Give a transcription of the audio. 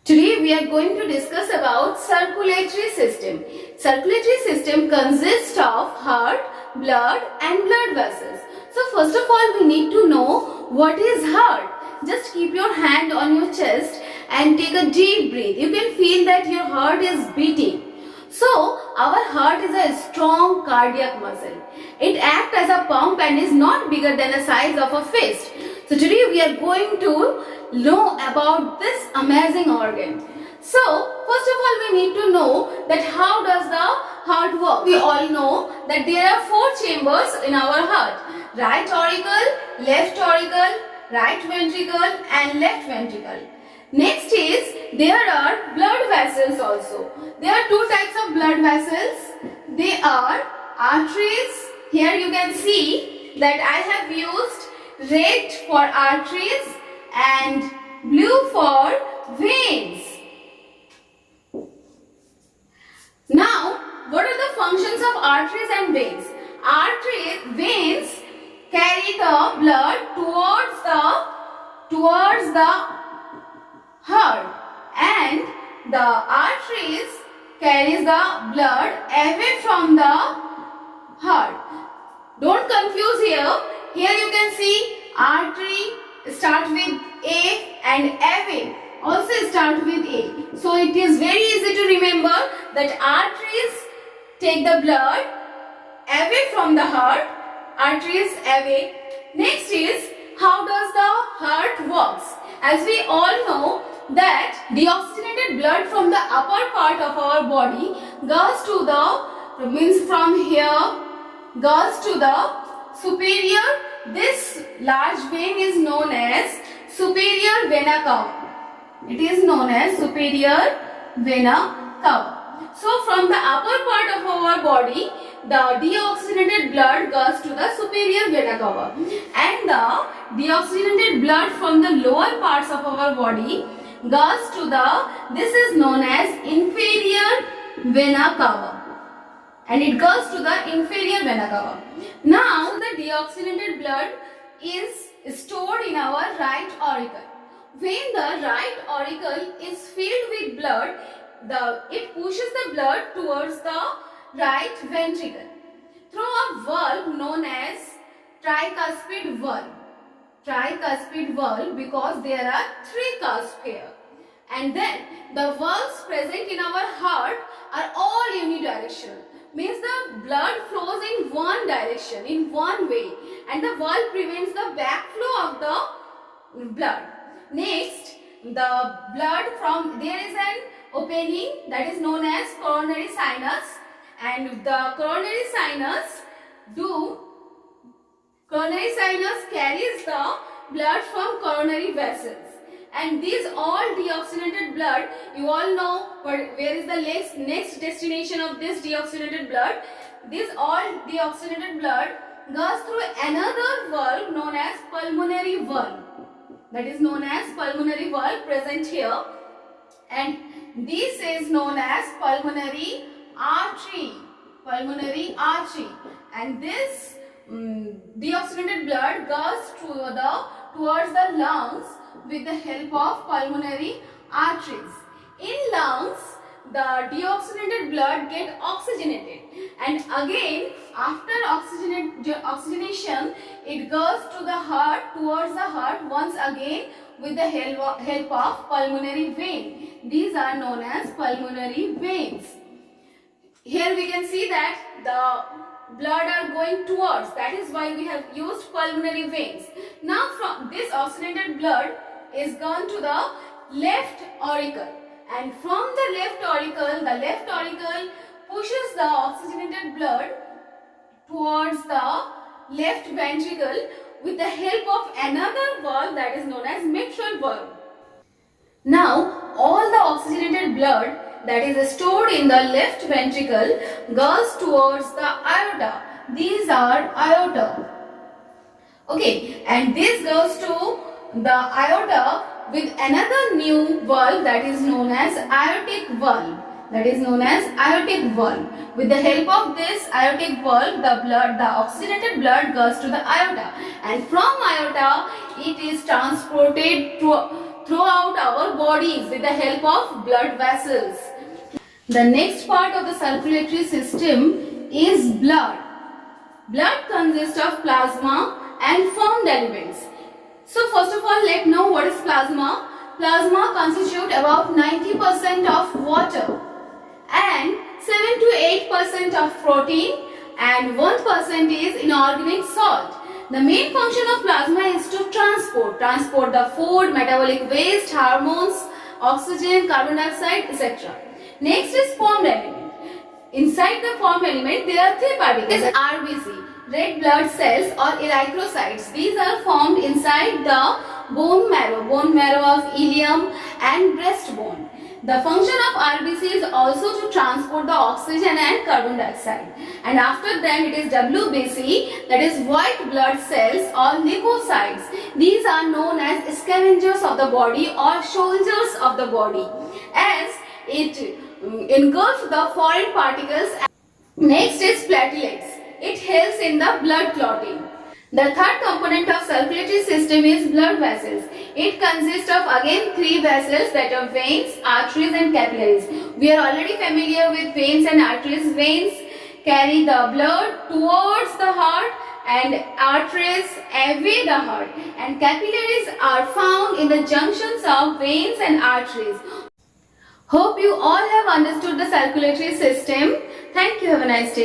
Today we are going to discuss about circulatory system. Circulatory system consists of heart, blood and blood vessels. So first of all we need to know what is heart. Just keep your hand on your chest and take a deep breath. You can feel that your heart is beating. So our heart is a strong cardiac muscle. It acts as a pump and is not bigger than the size of a fist. So today we are going to know about this amazing organ. So first of all we need to know that how does the heart work. We all know that there are four chambers in our heart. Right auricle, left auricle, right ventricle and left ventricle. Next is there are blood vessels also. There are two types of blood vessels. They are arteries. Here you can see that I have used red for arteries and blue for veins. Now, what are the functions of arteries and veins? Veins carry the blood towards the heart, and the arteries carries the blood away from the heart. Don't confuse here. Here you can see artery start with A and vein also start with A. So it is very easy to remember that arteries take the blood away from the heart. Arteries away. Next is how does the heart works? As we all know that deoxygenated blood from the upper part of our body goes to the from here goes to the superior. This large vein is known as superior vena cava. It is known as superior vena cava. So from the upper part of our body, the deoxygenated blood goes to the superior vena cava, and the deoxygenated blood from the lower parts of our body goes to this is known as inferior vena cava, and it goes to the inferior vena cava. Now the deoxygenated blood is stored in our right auricle. When the right auricle is filled with blood, it pushes the blood towards the right ventricle through a valve known as tricuspid valve. Tricuspid valve because there are three cusps here. And then the valves present in our heart are all unidirectional. Means the blood flows in one direction, in one way, and the valve prevents the backflow of the blood. Next, the blood there is an opening that is known as coronary sinus, and the coronary sinus carries the blood from coronary vessels. And these all deoxygenated blood, you all know where is the next destination of this deoxygenated blood. This all deoxygenated blood goes through another valve known as pulmonary valve. That is known as pulmonary valve present here, and this is known as pulmonary artery. Pulmonary artery, and this deoxygenated blood goes towards the lungs with the help of pulmonary arteries. In lungs, the deoxygenated blood get oxygenated, and again after oxygenation it goes to the heart, towards the heart once again with the help of pulmonary vein. These are known as pulmonary veins. Here we can see that the blood are going towards, that is why we have used pulmonary veins. Now from this oxygenated blood is gone to the left auricle, and from the left auricle pushes the oxygenated blood towards the left ventricle with the help of another valve that is known as mitral valve. Now all the oxygenated blood that is stored in the left ventricle goes towards the aorta. These are aorta. Okay, and this goes to the aorta with another new valve that is known as aortic valve. With the help of this aortic valve, the oxygenated blood goes to the aorta, and from aorta it is transported through throughout our bodies with the help of blood vessels. The next part of the circulatory system is blood. Blood consists of plasma and formed elements. So first of all, let's know what is plasma. Plasma constitutes about 90% of water and 7 to 8% of protein and 1% is inorganic salt. The main function of plasma is to transport the food, metabolic waste, hormones, oxygen, carbon dioxide, etc. Next is formed element. Inside the formed element, there are three particles: RBC, red blood cells or erythrocytes. These are formed inside the bone marrow of ileum and breastbone. The function of RBC is also to transport the oxygen and carbon dioxide. And after them it is WBC, that is white blood cells or leukocytes. These are known as scavengers of the body or soldiers of the body, as it engulfs the foreign particles. Next is platelets. It helps in the blood clotting. The third component of circulatory system is blood vessels. It consists of again three vessels, that are veins, arteries and capillaries. We are already familiar with veins and arteries. Veins carry the blood towards the heart and arteries away the heart, and capillaries are found in the junctions of veins and arteries. Hope you all have understood the circulatory system. Thank you. Have a nice day.